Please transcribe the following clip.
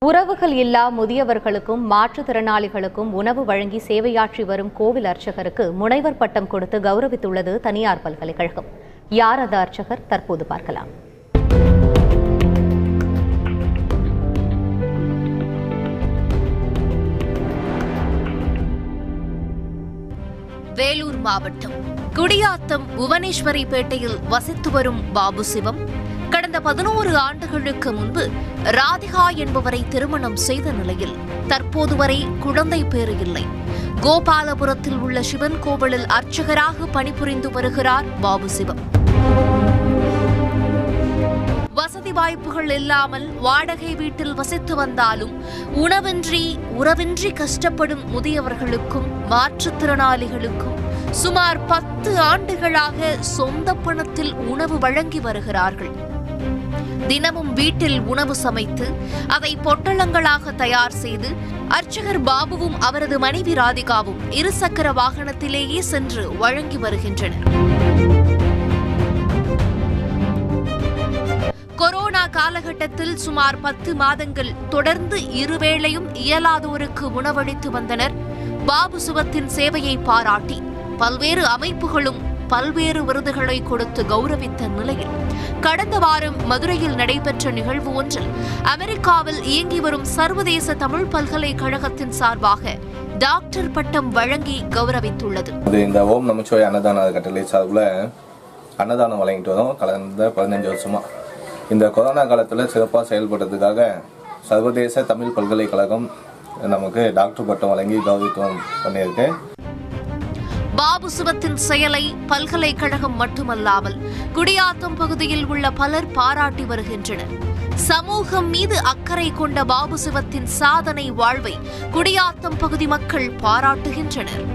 உறவுகள் இல்லா முதியவர்களுக்கும் மாற்றுத்திறனாளிகளுக்கும் உணவு வழங்கி சேவையாற்றி வரும் கோவில் அர்ச்சகருக்கு முனைவர் பட்டம் கொடுத்து கௌரவித்துள்ளது தனியார் பல்கலைக்கழகம். யார் அந்த அர்ச்சகர்? தற்போது பார்க்கலாம். வேலூர் மாவட்டம் குடியாத்தம் புவனேஸ்வரிப்பேட்டையில் வசித்து வரும் பாபு சிவம் கடந்த 11 ஆண்டுகளுக்கு முன்பு ராதிகா என்பவரை திருமணம் செய்த நிலையில் தற்போது வரை குழந்தை பேறு இல்லை. கோபாலபுரத்தில் உள்ள சிவன் கோவிலில் அர்ச்சகராக பணிபுரிந்து வருகிறார் பாபு சிவம். வசதி வாய்ப்புகள் இல்லாமல் வாடகை வீட்டில் வசித்து வந்தாலும் உணவின்றி உறவின்றி கஷ்டப்படும் முதியவர்களுக்கும் மாற்றுத்திறனாளிகளுக்கும் சுமார் 10 ஆண்டுகளாக சொந்த பணத்தில் உணவு வழங்கி வருகிறார்கள். தினமும் வீட்டில் உணவு சமைத்து அதை பொட்டலங்களாக தயார் செய்து அர்ச்சகர் பாபுவும் அவரது மனைவி ராதிகாவும் இருசக்கர வாகனத்திலேயே சென்று வழங்கி வருகின்றனர். கொரோனா காலகட்டத்தில் சுமார் 10 மாதங்கள் தொடர்ந்து இருவேளையும் இயலாதோருக்கு உணவளித்து வந்தனர். பாபு சிவத்தின் சேவையை பாராட்டி பல்வேறு அமைப்புகளும் பல்வேறு விருதுகளை கொடுத்து கௌரவித்த நிலையில் கடந்த வாரம் மதுரையில் நடைபெற்ற நிகழ்வு ஒன்றில் அமெரிக்காவில் இயங்கி வரும் சர்வதேச தமிழ் பல்கலைக்கழகத்தின் சார்பாக டாக்டர் பட்டம் வழங்கி கௌரவித்துள்ளது. இந்த ஓம் நமச்சிவாய அன்னதான கட்டளை சார்பில் அன்னதானம் வழங்கிட்டு வரோம் கடந்த 15 வருஷமா. இந்த கொரோனா காலத்தில் சிறப்பாக செயல்படுறதுக்காக சர்வதேச தமிழ் பல்கலைக்கழகம் நமக்கு டாக்டர் பட்டம் வழங்கி கௌரவித்துவம் பண்ணியிருக்கு. பாபு சிவத்தின் செயலை பல்கலைக்கழகம் மட்டுமல்லாமல் குடியாத்தம் பகுதியில் உள்ள பலர் பாராட்டி வருகின்றனர். சமூகம் மீது அக்கறை கொண்ட பாபு சிவத்தின் சாதனை வாழ்வை குடியாத்தம் பகுதி மக்கள் பாராட்டுகின்றனர்.